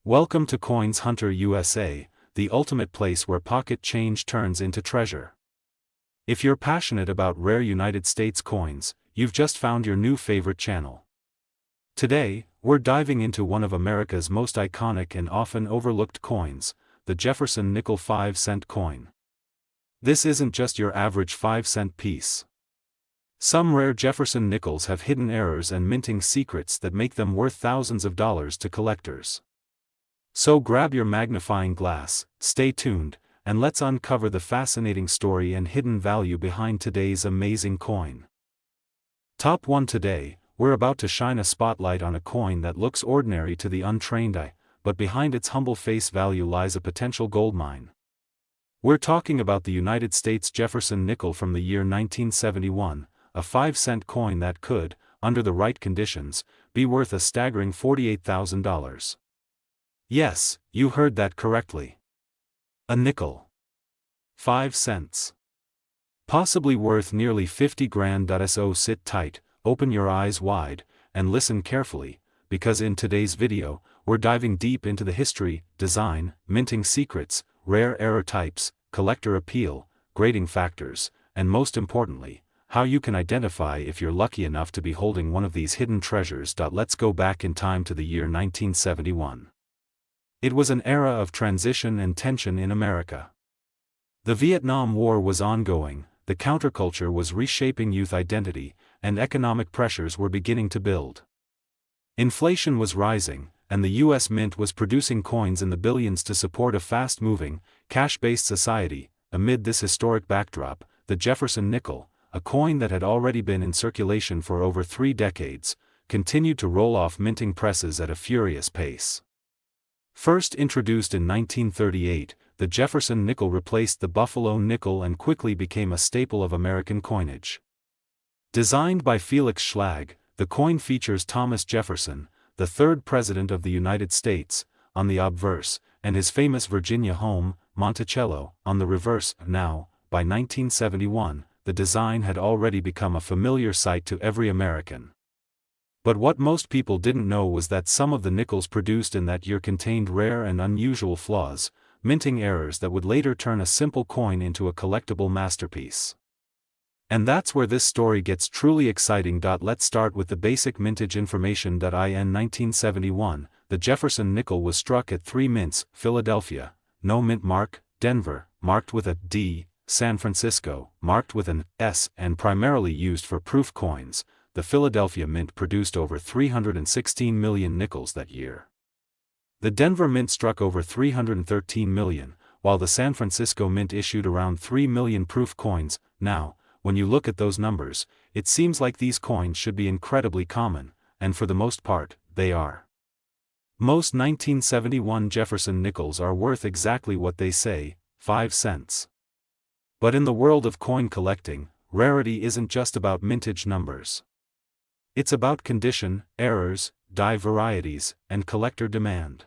Welcome to Coins Hunter USA, the ultimate place where pocket change turns into treasure. If you're passionate about rare United States coins, you've just found your new favorite channel. Today, we're diving into one of America's most iconic and often overlooked coins, the Jefferson Nickel 5-cent coin. This isn't just your average 5-cent piece. Some rare Jefferson nickels have hidden errors and minting secrets that make them worth thousands of dollars to collectors. So grab your magnifying glass, stay tuned, and let's uncover the fascinating story and hidden value behind today's amazing coin. Top 1 today, we're about to shine a spotlight on a coin that looks ordinary to the untrained eye, but behind its humble face value lies a potential goldmine. We're talking about the United States Jefferson nickel from the year 1971, a 5-cent coin that could, under the right conditions, be worth a staggering $48,000. Yes, you heard that correctly. A nickel. 5 cents. Possibly worth nearly 50 grand. So sit tight, open your eyes wide, and listen carefully, because in today's video, we're diving deep into the history, design, minting secrets, rare error types, collector appeal, grading factors, and most importantly, how you can identify if you're lucky enough to be holding one of these hidden treasures. Let's go back in time to the year 1971. It was an era of transition and tension in America. The Vietnam War was ongoing, the counterculture was reshaping youth identity, and economic pressures were beginning to build. Inflation was rising, and the U.S. Mint was producing coins in the billions to support a fast-moving, cash-based society. Amid this historic backdrop, the Jefferson nickel, a coin that had already been in circulation for over 3 decades, continued to roll off minting presses at a furious pace. First introduced in 1938, the Jefferson nickel replaced the Buffalo nickel and quickly became a staple of American coinage. Designed by Felix Schlag, the coin features Thomas Jefferson, the third President of the United States, on the obverse, and his famous Virginia home, Monticello, on the reverse. Now, by 1971, the design had already become a familiar sight to every American. But what most people didn't know was that some of the nickels produced in that year contained rare and unusual flaws, minting errors that would later turn a simple coin into a collectible masterpiece. And that's where this story gets truly exciting. Let's start with the basic mintage information. In 1971, the Jefferson nickel was struck at 3 mints: Philadelphia, no mint mark; Denver, marked with a D; San Francisco, marked with an S, and primarily used for proof coins. The Philadelphia Mint produced over 316 million nickels that year. The Denver Mint struck over 313 million, while the San Francisco Mint issued around 3 million proof coins. Now, when you look at those numbers, it seems like these coins should be incredibly common, and for the most part, they are. Most 1971 Jefferson nickels are worth exactly what they say, 5 cents. But in the world of coin collecting, rarity isn't just about mintage numbers. It's about condition, errors, die varieties, and collector demand.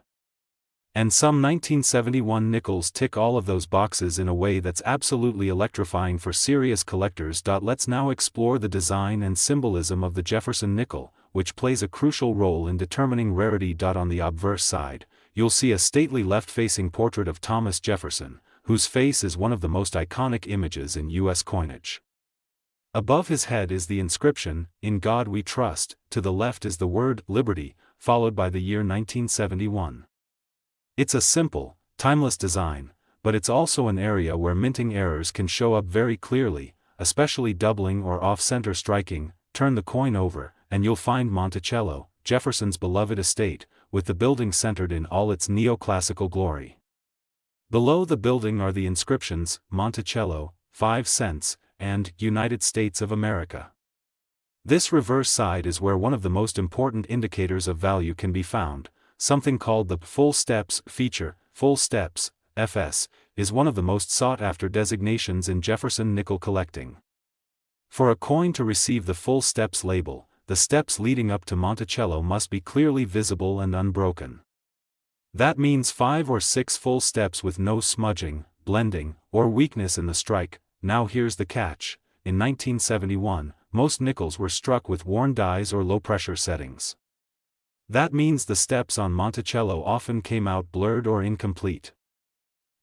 And some 1971 nickels tick all of those boxes in a way that's absolutely electrifying for serious collectors. Let's now explore the design and symbolism of the Jefferson nickel, which plays a crucial role in determining rarity. On the obverse side, you'll see a stately left-facing portrait of Thomas Jefferson, whose face is one of the most iconic images in U.S. coinage. Above his head is the inscription, "In God We Trust," to the left is the word "Liberty," followed by the year 1971. It's a simple, timeless design, but it's also an area where minting errors can show up very clearly, especially doubling or off-center striking. Turn the coin over, and you'll find Monticello, Jefferson's beloved estate, with the building centered in all its neoclassical glory. Below the building are the inscriptions, Monticello, 5 cents, and United States of America. This reverse side is where one of the most important indicators of value can be found, something called the full steps feature. Full steps, FS, is one of the most sought-after designations in Jefferson nickel collecting. For a coin to receive the full steps label, the steps leading up to Monticello must be clearly visible and unbroken. That means 5 or 6 full steps with no smudging, blending, or weakness in the strike. Now here's the catch: in 1971, most nickels were struck with worn dies or low-pressure settings. That means the steps on Monticello often came out blurred or incomplete.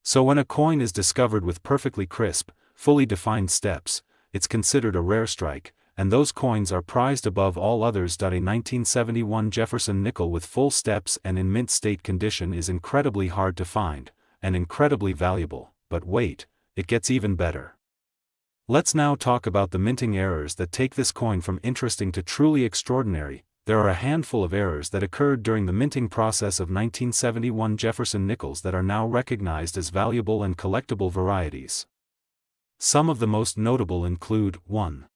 So when a coin is discovered with perfectly crisp, fully defined steps, it's considered a rare strike, and those coins are prized above all others. A 1971 Jefferson nickel with full steps and in mint state condition is incredibly hard to find, and incredibly valuable, but wait, it gets even better. Let's now talk about the minting errors that take this coin from interesting to truly extraordinary. There are a handful of errors that occurred during the minting process of 1971 Jefferson nickels that are now recognized as valuable and collectible varieties. Some of the most notable include 1.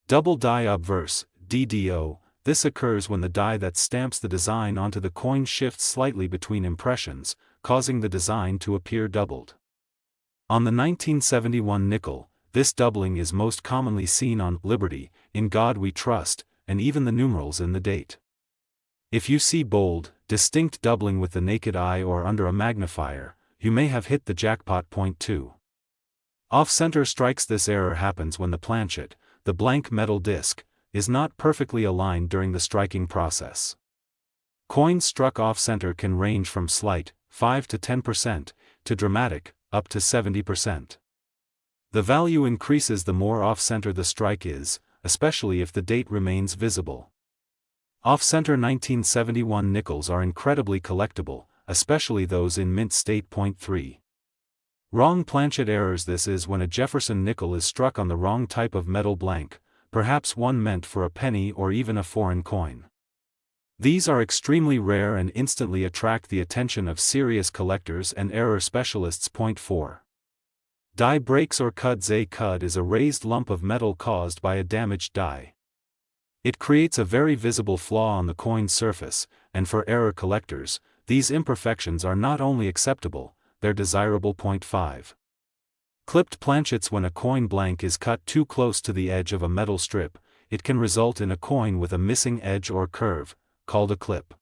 Double die obverse, DDO. This occurs when the die that stamps the design onto the coin shifts slightly between impressions, causing the design to appear doubled. On the 1971 nickel, this doubling is most commonly seen on Liberty, In God We Trust, and even the numerals in the date. If you see bold, distinct doubling with the naked eye or under a magnifier, you may have hit the jackpot. Point 2. Off-center strikes. This error happens when the planchet, the blank metal disc, is not perfectly aligned during the striking process. Coins struck off-center can range from slight, 5 to 10%, to dramatic, up to 70%. The value increases the more off-center the strike is, especially if the date remains visible. Off-center 1971 nickels are incredibly collectible, especially those in mint state. Point 3. Wrong planchet errors. This is when a Jefferson nickel is struck on the wrong type of metal blank, perhaps one meant for a penny or even a foreign coin. These are extremely rare and instantly attract the attention of serious collectors and error specialists. Point 4. Die breaks or cuds. A cud is a raised lump of metal caused by a damaged die. It creates a very visible flaw on the coin's surface, and for error collectors, these imperfections are not only acceptable, they're desirable. Point 5. Clipped planchets. When a coin blank is cut too close to the edge of a metal strip, it can result in a coin with a missing edge or curve, called a clip.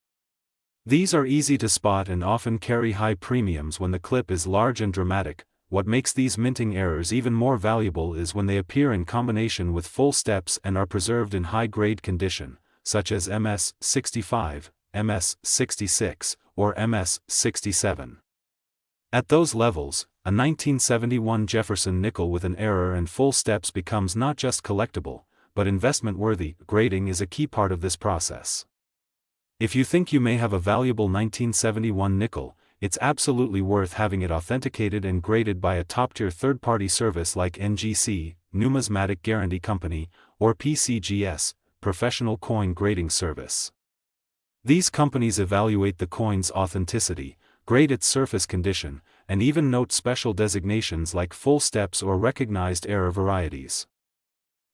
These are easy to spot and often carry high premiums when the clip is large and dramatic. What makes these minting errors even more valuable is when they appear in combination with full steps and are preserved in high-grade condition, such as MS-65, MS-66, or MS-67. At those levels, a 1971 Jefferson nickel with an error and full steps becomes not just collectible, but investment-worthy. Grading is a key part of this process. If you think you may have a valuable 1971 nickel, it's absolutely worth having it authenticated and graded by a top-tier third-party service like NGC, Numismatic Guarantee Company, or PCGS, Professional Coin Grading Service. These companies evaluate the coin's authenticity, grade its surface condition, and even note special designations like full steps or recognized error varieties.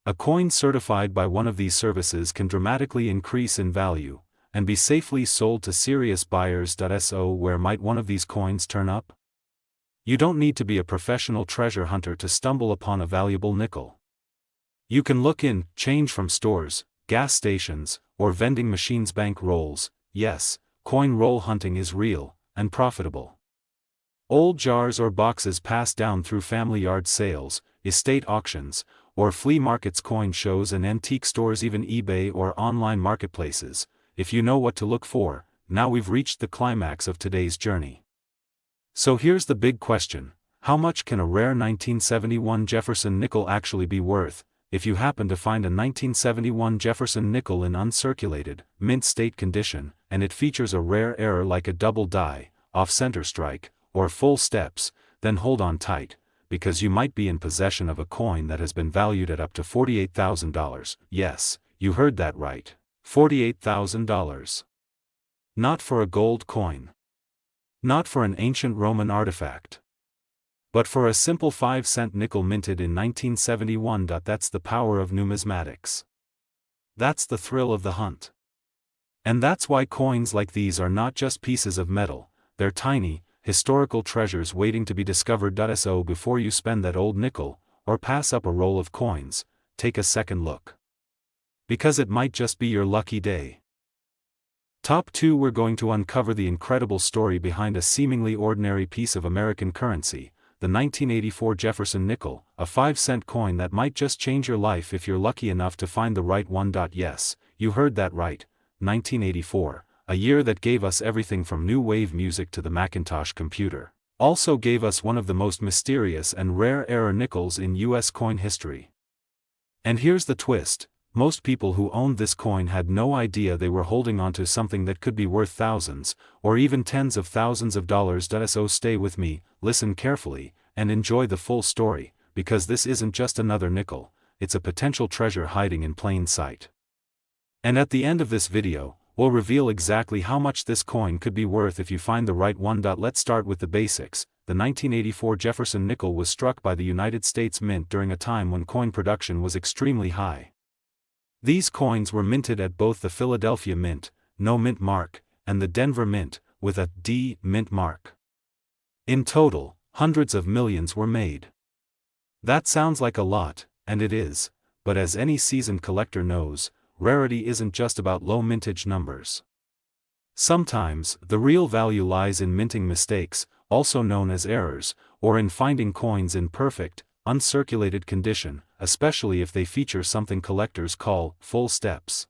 A coin certified by one of these services can dramatically increase in value, and be safely sold to serious buyers. So where might one of these coins turn up? You don't need to be a professional treasure hunter to stumble upon a valuable nickel. You can look in, change from stores, gas stations, or vending machines. Bank rolls. Yes, coin roll hunting is real, and profitable. Old jars or boxes passed down through family yard sales, estate auctions, or flea markets, coin shows and antique stores, even eBay or online marketplaces. If you know what to look for, now we've reached the climax of today's journey. So here's the big question: how much can a rare 1971 Jefferson nickel actually be worth? If you happen to find a 1971 Jefferson nickel in uncirculated, mint state condition, and it features a rare error like a double die, off-center strike, or full steps, then hold on tight, because you might be in possession of a coin that has been valued at up to $48,000. Yes, you heard that right. $48,000. Not for a gold coin. Not for an ancient Roman artifact. But for a simple 5-cent nickel minted in 1971. That's the power of numismatics. That's the thrill of the hunt. And that's why coins like these are not just pieces of metal, they're tiny, historical treasures waiting to be discovered. So before you spend that old nickel, or pass up a roll of coins, take a second look. Because it might just be your lucky day. Top 2. We're going to uncover the incredible story behind a seemingly ordinary piece of American currency, the 1984 Jefferson nickel, a 5-cent coin that might just change your life if you're lucky enough to find the right one. Yes, you heard that right, 1984, a year that gave us everything from new wave music to the Macintosh computer, also gave us one of the most mysterious and rare error nickels in US coin history. And here's the twist. Most people who owned this coin had no idea they were holding onto something that could be worth thousands, or even tens of thousands of dollars. So stay with me, listen carefully, and enjoy the full story, because this isn't just another nickel, it's a potential treasure hiding in plain sight. And at the end of this video, we'll reveal exactly how much this coin could be worth if you find the right one. Let's start with the basics. The 1984 Jefferson nickel was struck by the United States Mint during a time when coin production was extremely high. These coins were minted at both the Philadelphia Mint, no mint mark, and the Denver Mint, with a D mint mark. In total, hundreds of millions were made. That sounds like a lot, and it is, but as any seasoned collector knows, rarity isn't just about low mintage numbers. Sometimes, the real value lies in minting mistakes, also known as errors, or in finding coins in perfect, uncirculated condition, especially if they feature something collectors call full steps.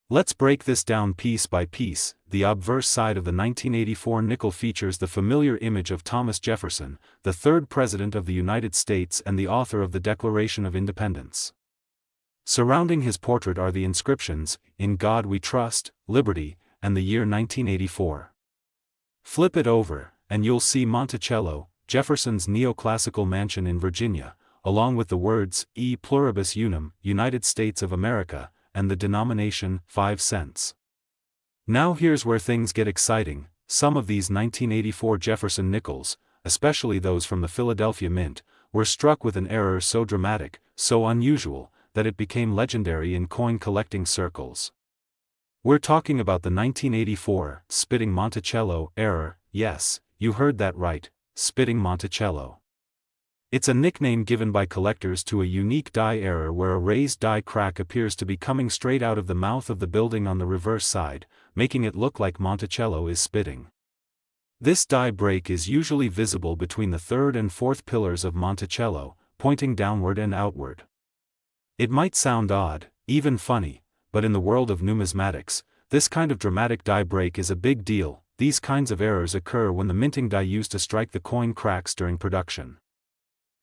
Let's break this down piece by piece. The obverse side of the 1984 nickel features the familiar image of Thomas Jefferson, the third President of the United States and the author of the Declaration of Independence. Surrounding his portrait are the inscriptions, "In God We Trust," "Liberty," and the year 1984. Flip it over, and you'll see Monticello, Jefferson's neoclassical mansion in Virginia, along with the words, E pluribus unum, United States of America, and the denomination, 5 cents. Now here's where things get exciting. Some of these 1984 Jefferson nickels, especially those from the Philadelphia Mint, were struck with an error so dramatic, so unusual, that it became legendary in coin collecting circles. We're talking about the 1984 Spitting Monticello error. Yes, you heard that right, Spitting Monticello. It's a nickname given by collectors to a unique die error where a raised die crack appears to be coming straight out of the mouth of the building on the reverse side, making it look like Monticello is spitting. This die break is usually visible between the third and fourth pillars of Monticello, pointing downward and outward. It might sound odd, even funny, but in the world of numismatics, this kind of dramatic die break is a big deal. These kinds of errors occur when the minting die used to strike the coin cracks during production.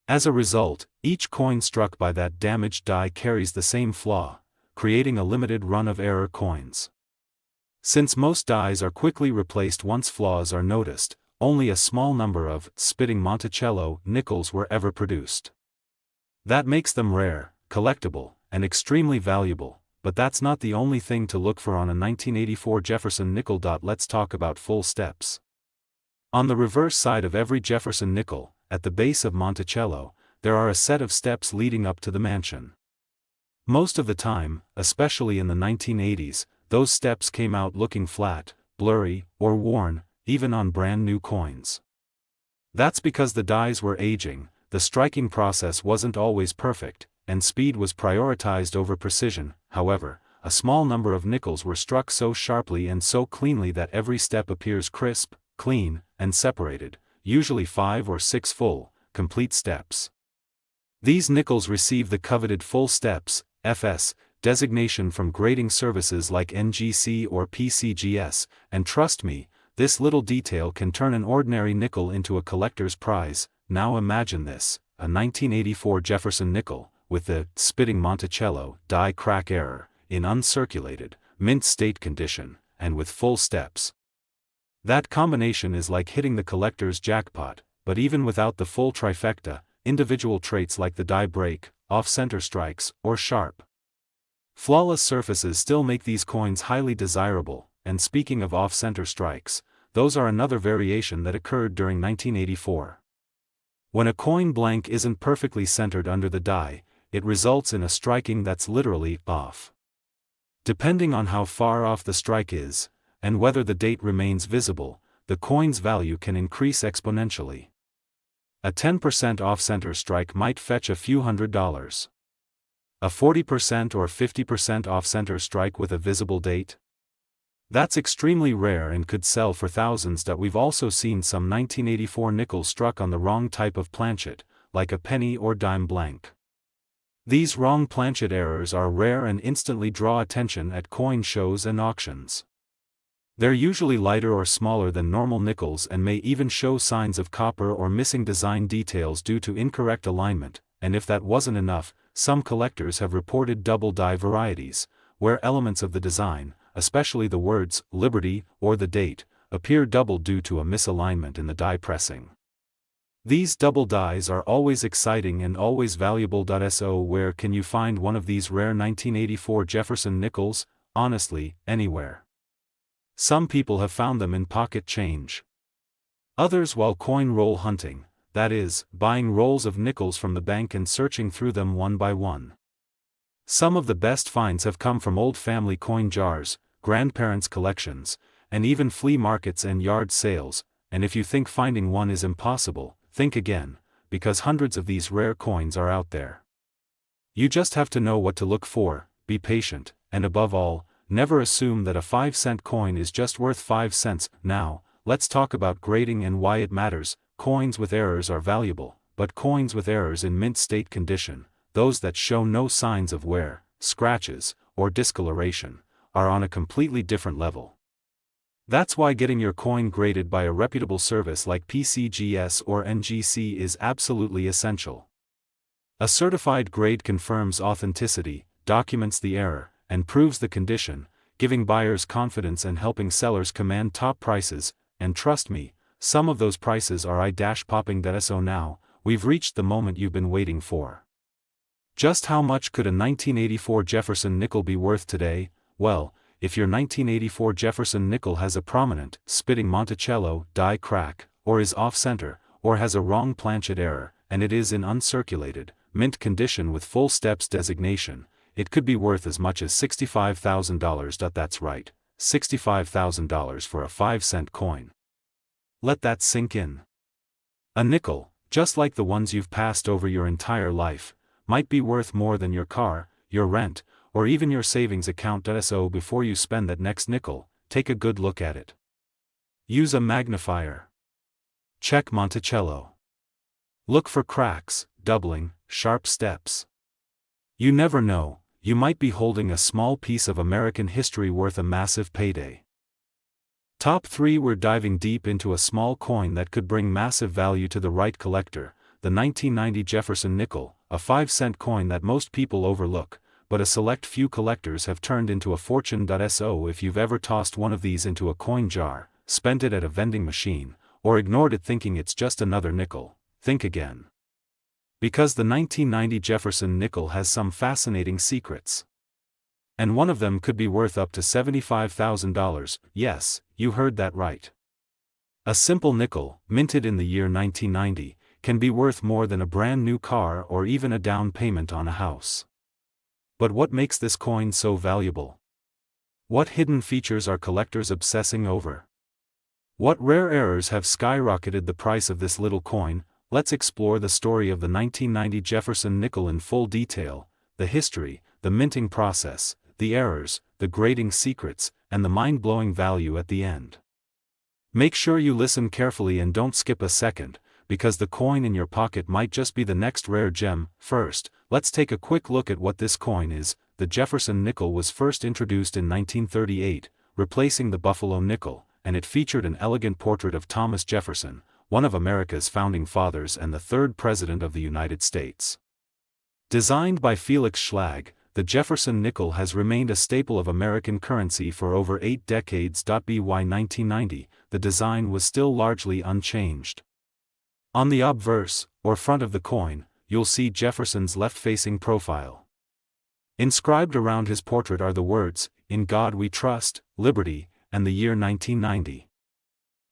As a result, each coin struck by that damaged die carries the same flaw, creating a limited run of error coins. Since most dies are quickly replaced once flaws are noticed, only a small number of Spitting Monticello nickels were ever produced. That makes them rare, collectible, and extremely valuable. But that's not the only thing to look for on a 1984 Jefferson nickel. Let's talk about full steps. On the reverse side of every Jefferson nickel, at the base of Monticello, there are a set of steps leading up to the mansion. Most of the time, especially in the 1980s, those steps came out looking flat, blurry, or worn, even on brand new coins. That's because the dies were aging, the striking process wasn't always perfect, and speed was prioritized over precision. However, a small number of nickels were struck so sharply and so cleanly that every step appears crisp, clean, and separated, usually 5 or 6 full, complete steps. These nickels receive the coveted full steps, FS, designation from grading services like NGC or PCGS, and trust me, this little detail can turn an ordinary nickel into a collector's prize. Now imagine this, a 1984 Jefferson nickel, with the Spitting Monticello die crack error, in uncirculated, mint state condition, and with full steps. That combination is like hitting the collector's jackpot, but even without the full trifecta, individual traits like the die break, off-center strikes, or sharp, flawless surfaces still make these coins highly desirable. And speaking of off-center strikes, those are another variation that occurred during 1984. When a coin blank isn't perfectly centered under the die, it results in a striking that's literally off. Depending on how far off the strike is, and whether the date remains visible, the coin's value can increase exponentially. A 10% off-center strike might fetch a few $100s. A 40% or 50% off-center strike with a visible date? That's extremely rare and could sell for thousands. We've also seen some 1984 nickels struck on the wrong type of planchet, like a penny or dime blank. These wrong planchet errors are rare and instantly draw attention at coin shows and auctions. They're usually lighter or smaller than normal nickels and may even show signs of copper or missing design details due to incorrect alignment, and if that wasn't enough, some collectors have reported double die varieties, where elements of the design, especially the words "Liberty" or the date, appear double due to a misalignment in the die pressing. These double dies are always exciting and always valuable. So where can you find one of these rare 1984 Jefferson Nickels? Honestly, anywhere. Some people have found them in pocket change. Others while coin roll hunting, that is, buying rolls of nickels from the bank and searching through them one by one. Some of the best finds have come from old family coin jars, grandparents' collections, and even flea markets and yard sales, and if you think finding one is impossible, think again, because hundreds of these rare coins are out there. You just have to know what to look for, be patient, and above all, never assume that a 5-cent coin is just worth 5 cents. Now, let's talk about grading and why it matters. Coins with errors are valuable, but coins with errors in mint state condition, those that show no signs of wear, scratches, or discoloration, are on a completely different level. That's why getting your coin graded by a reputable service like PCGS or NGC is absolutely essential. A certified grade confirms authenticity, documents the error, and proves the condition, giving buyers confidence and helping sellers command top prices, and trust me, some of those prices are eye-popping. So now, we've reached the moment you've been waiting for. Just how much could a 1984 Jefferson nickel be worth today? Well, if your 1984 Jefferson nickel has a prominent, spitting Monticello die crack, or is off-center, or has a wrong planchet error, and it is in uncirculated, mint condition with full steps designation, it could be worth as much as $65,000. That's right, $65,000 for a 5-cent coin. Let that sink in. A nickel, just like the ones you've passed over your entire life, might be worth more than your car, your rent, or even your savings account. So before you spend that next nickel, take a good look at it. Use a magnifier. Check Monticello. Look for cracks, doubling, sharp steps. You never know, you might be holding a small piece of American history worth a massive payday. Top 3. We're diving deep into a small coin that could bring massive value to the right collector, the 1990 Jefferson nickel, a 5-cent coin that most people overlook, but a select few collectors have turned into a fortune. So if you've ever tossed one of these into a coin jar, spent it at a vending machine, or ignored it thinking it's just another nickel, think again. Because the 1990 Jefferson nickel has some fascinating secrets. And one of them could be worth up to $75,000, yes, you heard that right. A simple nickel, minted in the year 1990, can be worth more than a brand new car or even a down payment on a house. But what makes this coin so valuable? What hidden features are collectors obsessing over? What rare errors have skyrocketed the price of this little coin? Let's explore the story of the 1990 Jefferson nickel in full detail, the history, the minting process, the errors, the grading secrets, and the mind-blowing value at the end. Make sure you listen carefully and don't skip a second, because the coin in your pocket might just be the next rare gem. First, let's take a quick look at what this coin is. The Jefferson nickel was first introduced in 1938, replacing the Buffalo nickel, and it featured an elegant portrait of Thomas Jefferson, one of America's founding fathers and the 3rd President of the United States. Designed by Felix Schlag, the Jefferson nickel has remained a staple of American currency for over 8 decades. By 1990, the design was still largely unchanged. On the obverse, or front of the coin, you'll see Jefferson's left-facing profile. Inscribed around his portrait are the words, "In God We Trust, Liberty," and the year 1990.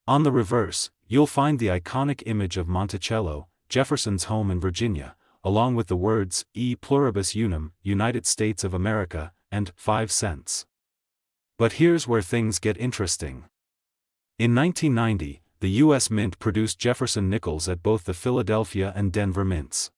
On the reverse, you'll find the iconic image of Monticello, Jefferson's home in Virginia, along with the words, E pluribus unum, United States of America, and 5 cents. But here's where things get interesting. In 1990, the U.S. Mint produced Jefferson nickels at both the Philadelphia and Denver mints.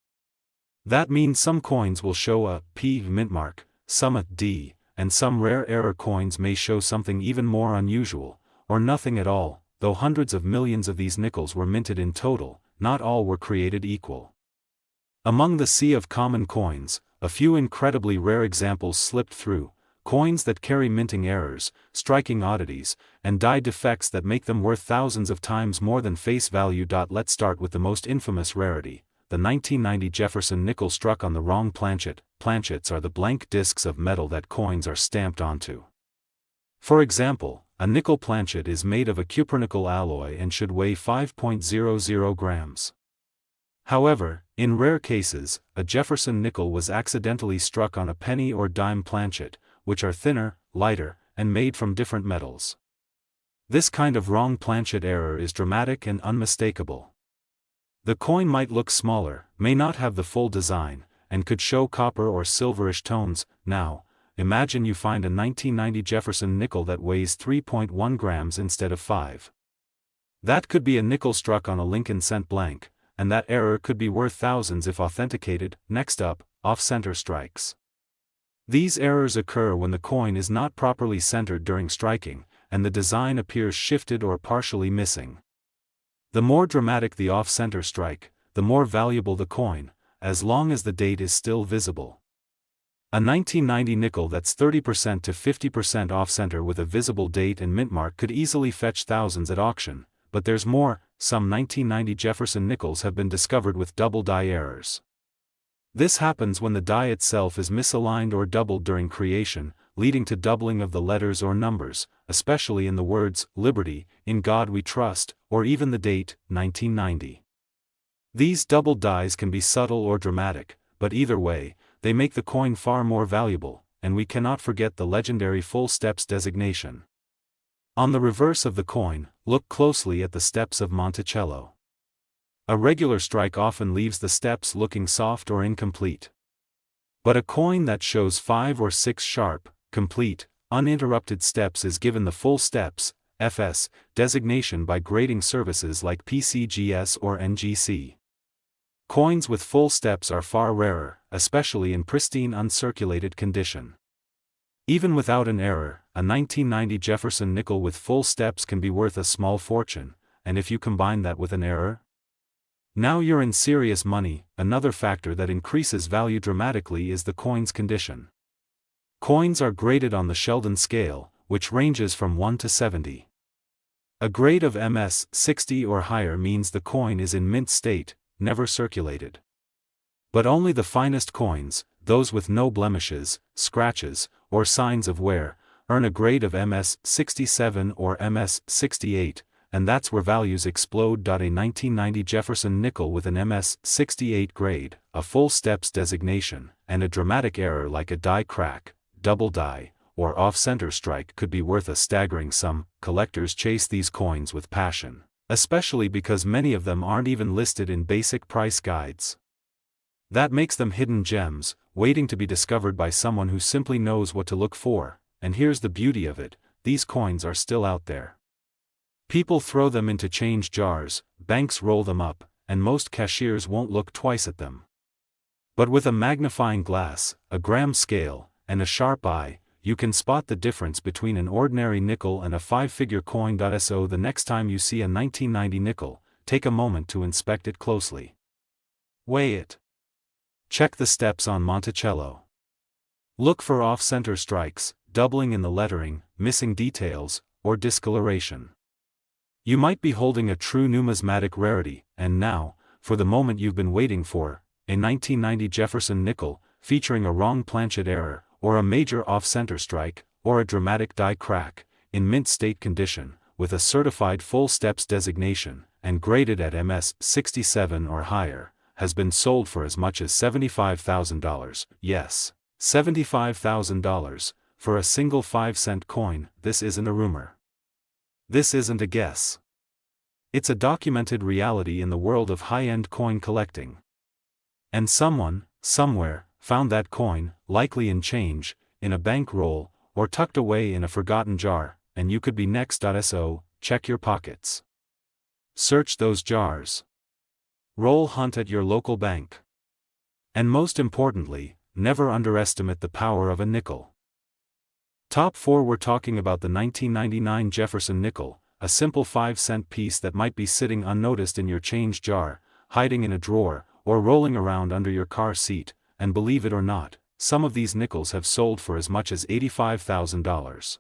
That means some coins will show a P mint mark, some a D, and some rare error coins may show something even more unusual, or nothing at all. Though hundreds of millions of these nickels were minted in total, not all were created equal. Among the sea of common coins, a few incredibly rare examples slipped through. coins that carry minting errors, striking oddities, and die defects that make them worth thousands of times more than face value. Let's start with the most infamous rarity, the 1990 Jefferson nickel struck on the wrong planchet. Planchets are the blank discs of metal that coins are stamped onto. For example, a nickel planchet is made of a cupronickel alloy and should weigh 5.00 grams. However, in rare cases, a Jefferson nickel was accidentally struck on a penny or dime planchet, which are thinner, lighter, and made from different metals. This kind of wrong planchet error is dramatic and unmistakable. The coin might look smaller, may not have the full design, and could show copper or silverish tones. Now, imagine you find a 1990 Jefferson nickel that weighs 3.1 grams instead of 5. That could be a nickel struck on a Lincoln cent blank, and that error could be worth thousands if authenticated. Next up, off-center strikes. These errors occur when the coin is not properly centered during striking, and the design appears shifted or partially missing. The more dramatic the off-center strike, the more valuable the coin, as long as the date is still visible. A 1990 nickel that's 30% to 50% off-center with a visible date and mint mark could easily fetch thousands at auction, but there's more. Some 1990 Jefferson nickels have been discovered with double die errors. This happens when the die itself is misaligned or doubled during creation, leading to doubling of the letters or numbers, especially in the words, "Liberty," "In God We Trust," or even the date, 1990. These doubled dies can be subtle or dramatic, but either way, they make the coin far more valuable, and we cannot forget the legendary full steps designation. On the reverse of the coin, look closely at the steps of Monticello. A regular strike often leaves the steps looking soft or incomplete. But a coin that shows 5 or 6 sharp, complete, uninterrupted steps is given the full steps, FS, designation by grading services like PCGS or NGC. Coins with full steps are far rarer, especially in pristine uncirculated condition. Even without an error, a 1990 Jefferson nickel with full steps can be worth a small fortune, and if you combine that with an error, now you're in serious money. Another factor that increases value dramatically is the coin's condition. Coins are graded on the Sheldon scale, which ranges from 1 to 70. A grade of MS 60 or higher means the coin is in mint state, never circulated. But only the finest coins, those with no blemishes, scratches, or signs of wear, earn a grade of MS 67 or MS 68, and that's where values explode. A 1990 Jefferson nickel with an MS 68 grade, a full steps designation, and a dramatic error like a die crack, double die, or off-center strike could be worth a staggering sum. Collectors chase these coins with passion, especially because many of them aren't even listed in basic price guides. That makes them hidden gems, waiting to be discovered by someone who simply knows what to look for. And here's the beauty of it, these coins are still out there. People throw them into change jars, banks roll them up, and most cashiers won't look twice at them. But with a magnifying glass, a gram scale, and a sharp eye, you can spot the difference between an ordinary nickel and a 5-figure coin. So the next time you see a 1990 nickel, take a moment to inspect it closely. Weigh it. Check the steps on Monticello. Look for off-center strikes, doubling in the lettering, missing details, or discoloration. You might be holding a true numismatic rarity. And now, for the moment you've been waiting for, a 1990 Jefferson nickel, featuring a wrong planchet error, or a major off-center strike, or a dramatic die crack, in mint state condition, with a certified full steps designation, and graded at MS 67 or higher, has been sold for as much as $75,000, yes, $75,000, for a single 5-cent coin. This isn't a rumor. This isn't a guess. It's a documented reality in the world of high-end coin collecting. And someone, somewhere, found that coin, likely in change, in a bank roll, or tucked away in a forgotten jar, and you could be next. So, check your pockets. Search those jars. Roll hunt at your local bank. And most importantly, never underestimate the power of a nickel. Top 4. We're talking about the 1999 Jefferson nickel, a simple 5-cent piece that might be sitting unnoticed in your change jar, hiding in a drawer, or rolling around under your car seat, and believe it or not, some of these nickels have sold for as much as $85,000.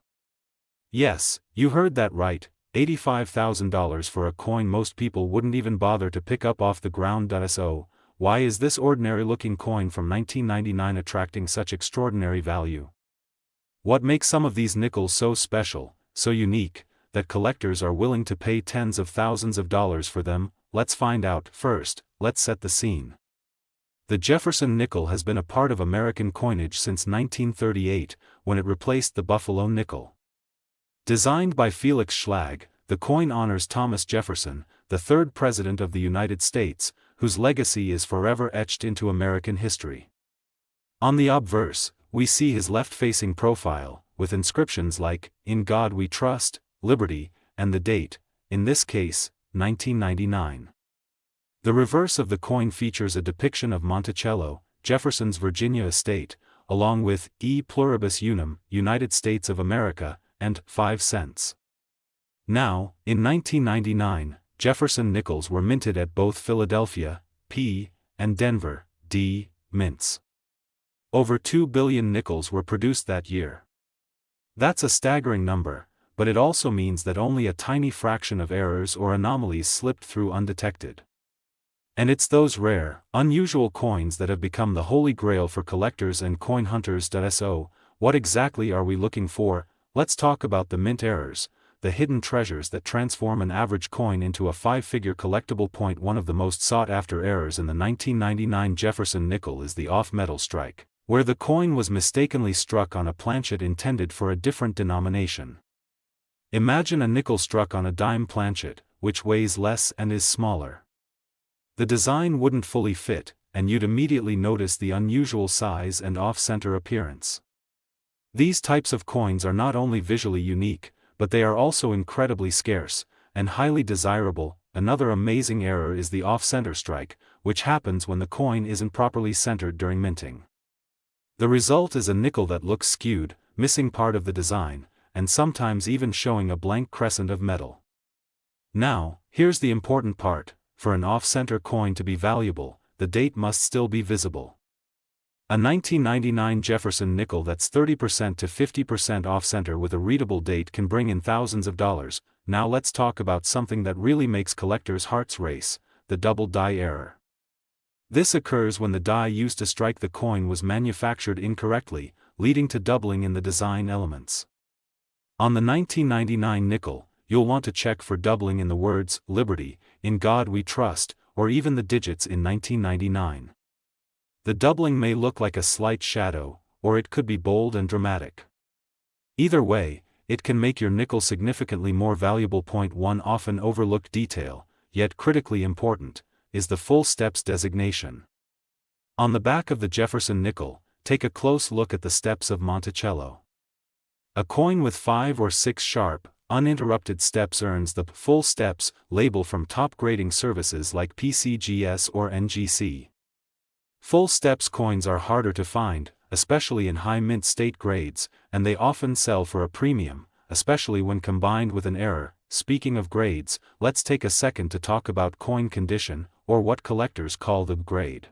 Yes, you heard that right, $85,000 for a coin most people wouldn't even bother to pick up off the ground. So, why is this ordinary-looking coin from 1999 attracting such extraordinary value? What makes some of these nickels so special, so unique, that collectors are willing to pay tens of thousands of dollars for them? Let's find out. First, let's set the scene. The Jefferson nickel has been a part of American coinage since 1938, when it replaced the Buffalo nickel. Designed by Felix Schlag, the coin honors Thomas Jefferson, the third President of the United States, whose legacy is forever etched into American history. On the obverse, we see his left-facing profile, with inscriptions like, "In God We Trust," "Liberty," and the date, in this case, 1999. The reverse of the coin features a depiction of Monticello, Jefferson's Virginia estate, along with E pluribus unum, United States of America, and 5 cents. Now, in 1999, Jefferson nickels were minted at both Philadelphia, P, and Denver, D, mints. Over 2 billion nickels were produced that year. That's a staggering number, but it also means that only a tiny fraction of errors or anomalies slipped through undetected. And it's those rare, unusual coins that have become the holy grail for collectors and coin hunters. So, what exactly are we looking for? Let's talk about the mint errors, the hidden treasures that transform an average coin into a 5-figure collectible. One of the most sought-after errors in the 1999 Jefferson nickel is the off-metal strike, where the coin was mistakenly struck on a planchet intended for a different denomination. Imagine a nickel struck on a dime planchet, which weighs less and is smaller. The design wouldn't fully fit, and you'd immediately notice the unusual size and off-center appearance. These types of coins are not only visually unique, but they are also incredibly scarce, and highly desirable. Another amazing error is the off-center strike, which happens when the coin isn't properly centered during minting. The result is a nickel that looks skewed, missing part of the design, and sometimes even showing a blank crescent of metal. Now, here's the important part: for an off-center coin to be valuable, the date must still be visible. A 1999 Jefferson nickel that's 30% to 50% off-center with a readable date can bring in thousands of dollars. Now let's talk about something that really makes collectors' hearts race: the double die error. This occurs when the die used to strike the coin was manufactured incorrectly, leading to doubling in the design elements. On the 1999 nickel, you'll want to check for doubling in the words, "Liberty," "In God We Trust," or even the digits in 1999. The doubling may look like a slight shadow, or it could be bold and dramatic. Either way, it can make your nickel significantly more valuable. One often overlooked detail, yet critically important, is the full steps designation. On the back of the Jefferson nickel, take a close look at the steps of Monticello. A coin with 5 or 6 sharp, uninterrupted steps earns the full steps label from top grading services like PCGS or NGC. Full steps coins are harder to find, especially in high mint state grades, and they often sell for a premium, especially when combined with an error. Speaking of grades, let's take a second to talk about coin condition, or what collectors call the grade.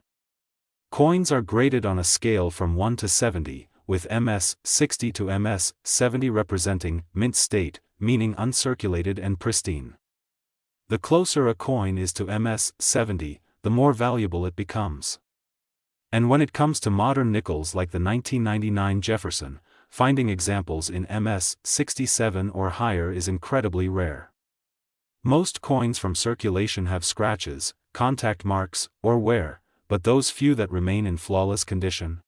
Coins are graded on a scale from 1 to 70, with MS 60 to MS 70 representing mint state, meaning uncirculated and pristine. The closer a coin is to MS 70, the more valuable it becomes. And when it comes to modern nickels like the 1999 Jefferson, finding examples in MS 67 or higher is incredibly rare. Most coins from circulation have scratches, contact marks, or wear, but those few that remain in flawless condition,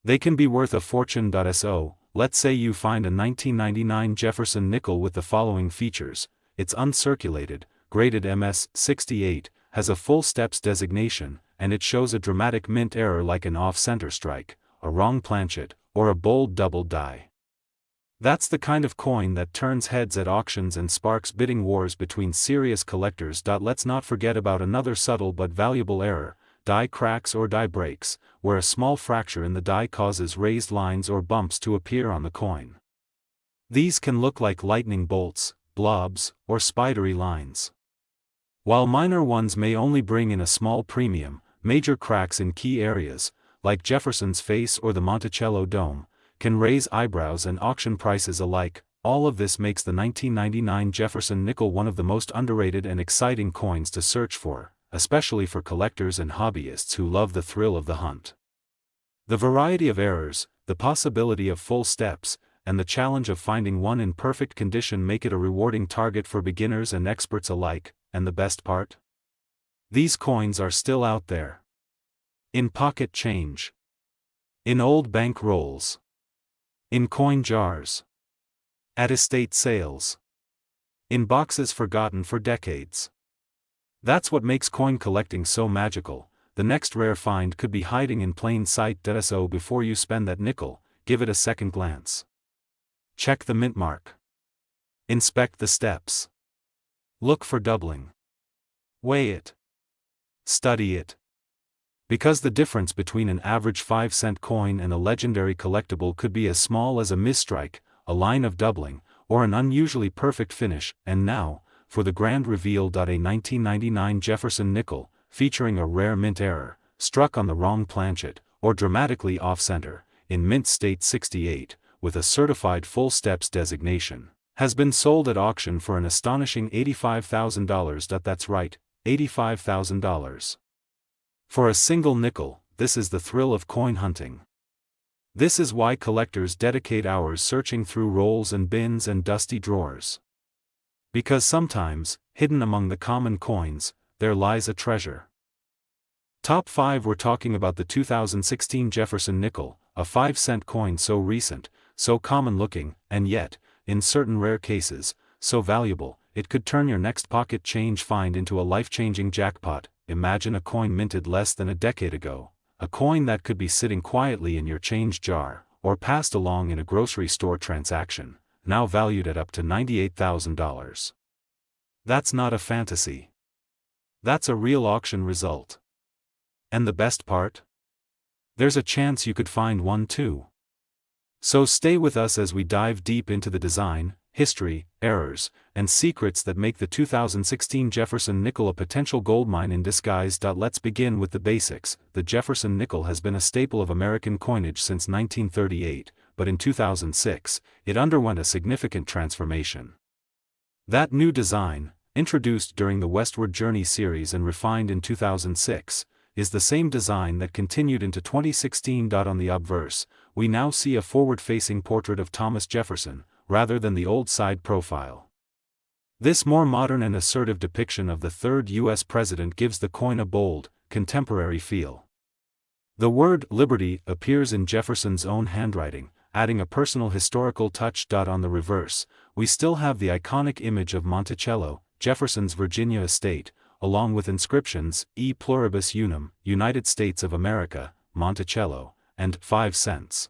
they can be worth a fortune. So, let's say you find a 1999 Jefferson nickel with the following features: it's uncirculated, graded MS 68, has a full steps designation, and it shows a dramatic mint error like an off-center strike, a wrong planchet, or a bold double die. That's the kind of coin that turns heads at auctions and sparks bidding wars between serious collectors. Let's not forget about another subtle but valuable error: die cracks or die breaks, where a small fracture in the die causes raised lines or bumps to appear on the coin. These can look like lightning bolts, blobs, or spidery lines. While minor ones may only bring in a small premium, major cracks in key areas, like Jefferson's face or the Monticello dome, can raise eyebrows and auction prices alike. All of this makes the 1999 Jefferson nickel one of the most underrated and exciting coins to search for, especially for collectors and hobbyists who love the thrill of the hunt. The variety of errors, the possibility of full steps, and the challenge of finding one in perfect condition make it a rewarding target for beginners and experts alike. And the best part? These coins are still out there. In pocket change. In old bank rolls. In coin jars. At estate sales. In boxes forgotten for decades. That's what makes coin collecting so magical. The next rare find could be hiding in plain sight. So before you spend that nickel, give it a second glance. Check the mint mark. Inspect the steps. Look for doubling. Weigh it. Study it. Because the difference between an average 5-cent coin and a legendary collectible could be as small as a misstrike, a line of doubling, or an unusually perfect finish. And now, for the grand reveal. A 1999 Jefferson nickel, featuring a rare mint error, struck on the wrong planchet, or dramatically off-center, in mint state 68, with a certified full steps designation, has been sold at auction for an astonishing $85,000. That's right, $85,000. For a single nickel, this is the thrill of coin hunting. This is why collectors dedicate hours searching through rolls and bins and dusty drawers. Because sometimes, hidden among the common coins, there lies a treasure. Top 5. We're talking about the 2016 Jefferson nickel, a 5-cent coin so recent, so common-looking, and yet, in certain rare cases, so valuable, it could turn your next pocket change find into a life-changing jackpot. Imagine a coin minted less than a decade ago, a coin that could be sitting quietly in your change jar, or passed along in a grocery store transaction, now valued at up to $98,000. That's not a fantasy. That's a real auction result. And the best part? There's a chance you could find one too. So stay with us as we dive deep into the design, history, errors, and secrets that make the 2016 Jefferson nickel a potential goldmine in disguise. Let's begin with the basics. The Jefferson nickel has been a staple of American coinage since 1938, but in 2006, it underwent a significant transformation. That new design, introduced during the Westward Journey series and refined in 2006, is the same design that continued into 2016. On the obverse, we now see a forward-facing portrait of Thomas Jefferson, rather than the old side profile. This more modern and assertive depiction of the third U.S. president gives the coin a bold, contemporary feel. The word "liberty" appears in Jefferson's own handwriting, adding a personal historical touch. On the reverse, we still have the iconic image of Monticello, Jefferson's Virginia estate, along with inscriptions, E pluribus unum, United States of America, Monticello, and 5 cents.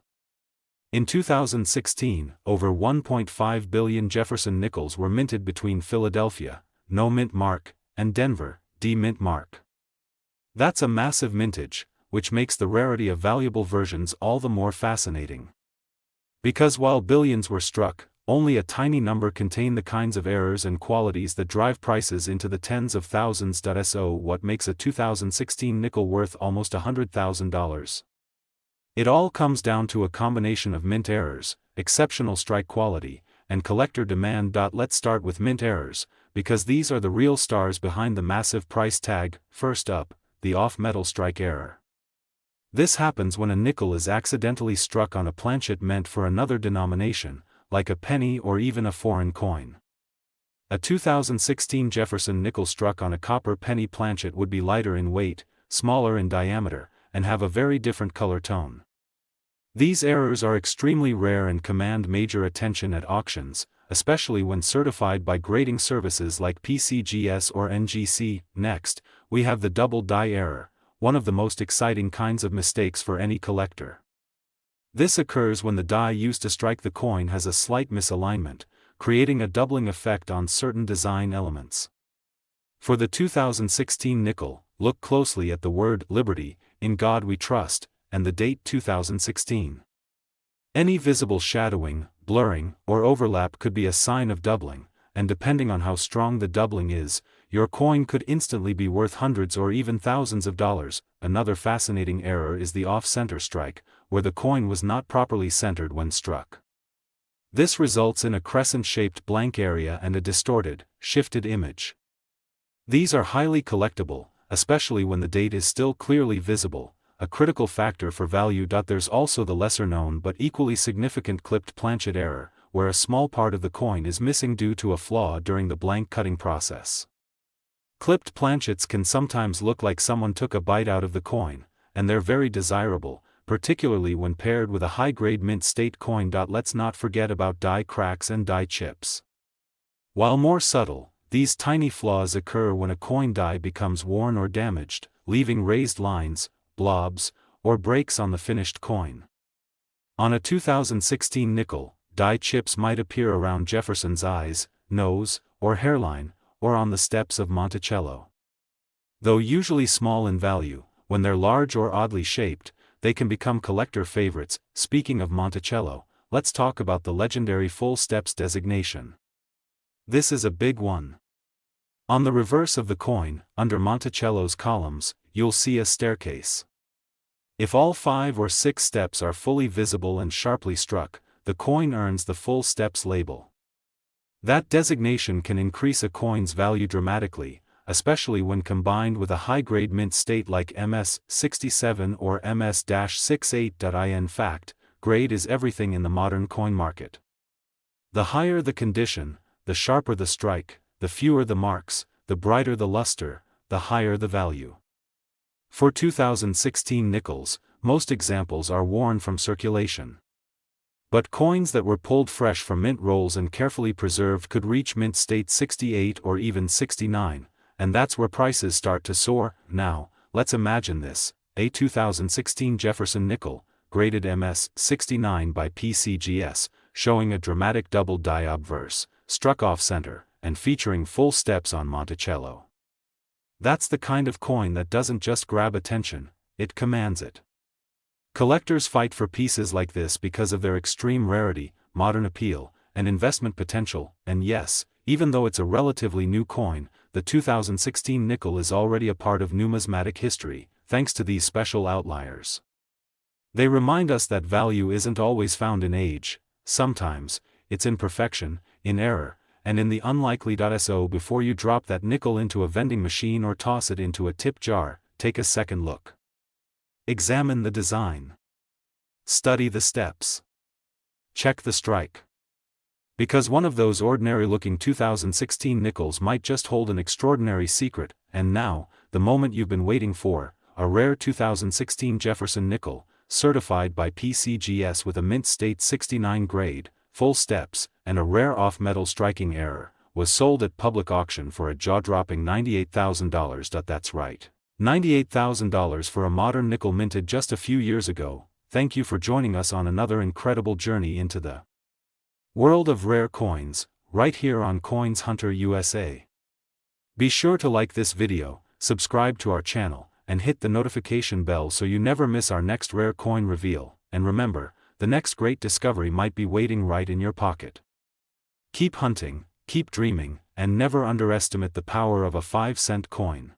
In 2016, over 1.5 billion Jefferson nickels were minted between Philadelphia, no mint mark, and Denver, D mint mark. That's a massive mintage, which makes the rarity of valuable versions all the more fascinating. Because while billions were struck, only a tiny number contain the kinds of errors and qualities that drive prices into the tens of thousands. So what makes a 2016 nickel worth almost $100,000? It all comes down to a combination of mint errors, exceptional strike quality, and collector demand. Let's start with mint errors, because these are the real stars behind the massive price tag. First up, the off-metal strike error. This happens when a nickel is accidentally struck on a planchet meant for another denomination, like a penny or even a foreign coin. A 2016 Jefferson nickel struck on a copper penny planchet would be lighter in weight, smaller in diameter, and have a very different color tone. These errors are extremely rare and command major attention at auctions, especially when certified by grading services like PCGS or NGC. Next, we have the double die error, one of the most exciting kinds of mistakes for any collector. This occurs when the die used to strike the coin has a slight misalignment, creating a doubling effect on certain design elements. For the 2016 nickel, look closely at the word "Liberty," "In God We Trust," and the date 2016. Any visible shadowing, blurring, or overlap could be a sign of doubling, and depending on how strong the doubling is, your coin could instantly be worth hundreds or even thousands of dollars. Another fascinating error is the off-center strike, where the coin was not properly centered when struck. This results in a crescent-shaped blank area and a distorted, shifted image. These are highly collectible, especially when the date is still clearly visible, a critical factor for value. There's also the lesser-known but equally significant clipped planchet error, where a small part of the coin is missing due to a flaw during the blank cutting process. Clipped planchets can sometimes look like someone took a bite out of the coin, and they're very desirable, particularly when paired with a high-grade mint state coin. Let's not forget about die cracks and die chips. While more subtle, these tiny flaws occur when a coin die becomes worn or damaged, leaving raised lines, blobs, or breaks on the finished coin. On a 2016 nickel, die chips might appear around Jefferson's eyes, nose, or hairline, or on the steps of Monticello. Though usually small in value, when they're large or oddly shaped, they can become collector favorites. Speaking of Monticello, let's talk about the legendary full steps designation. This is a big one. On the reverse of the coin, under Monticello's columns, you'll see a staircase. If all 5 or 6 steps are fully visible and sharply struck, the coin earns the full steps label. That designation can increase a coin's value dramatically, especially when combined with a high-grade mint state like MS-67 or MS-68. In fact, grade is everything in the modern coin market. The higher the condition, the sharper the strike, the fewer the marks, the brighter the luster, the higher the value. For 2016 nickels, most examples are worn from circulation. But coins that were pulled fresh from mint rolls and carefully preserved could reach mint state 68 or even 69, and that's where prices start to soar. Now, let's imagine this: a 2016 Jefferson nickel, graded MS-69 by PCGS, showing a dramatic double die obverse, struck off-center, and featuring full steps on Monticello. That's the kind of coin that doesn't just grab attention, it commands it. Collectors fight for pieces like this because of their extreme rarity, modern appeal, and investment potential. And yes, even though it's a relatively new coin, the 2016 nickel is already a part of numismatic history, thanks to these special outliers. They remind us that value isn't always found in age, sometimes, it's in perfection, in error, and in the unlikely. So before you drop that nickel into a vending machine or toss it into a tip jar, take a second look. Examine the design. Study the steps. Check the strike. Because one of those ordinary-looking 2016 nickels might just hold an extraordinary secret. And now, the moment you've been waiting for, a rare 2016 Jefferson nickel, certified by PCGS with a mint state 69 grade, full steps, and a rare off-metal striking error, was sold at public auction for a jaw-dropping $98,000. That's right, $98,000 for a modern nickel minted just a few years ago. Thank you for joining us on another incredible journey into the world of rare coins, right here on Coins Hunter USA. Be sure to like this video, subscribe to our channel, and hit the notification bell so you never miss our next rare coin reveal. And remember, the next great discovery might be waiting right in your pocket. Keep hunting, keep dreaming, and never underestimate the power of a 5-cent coin.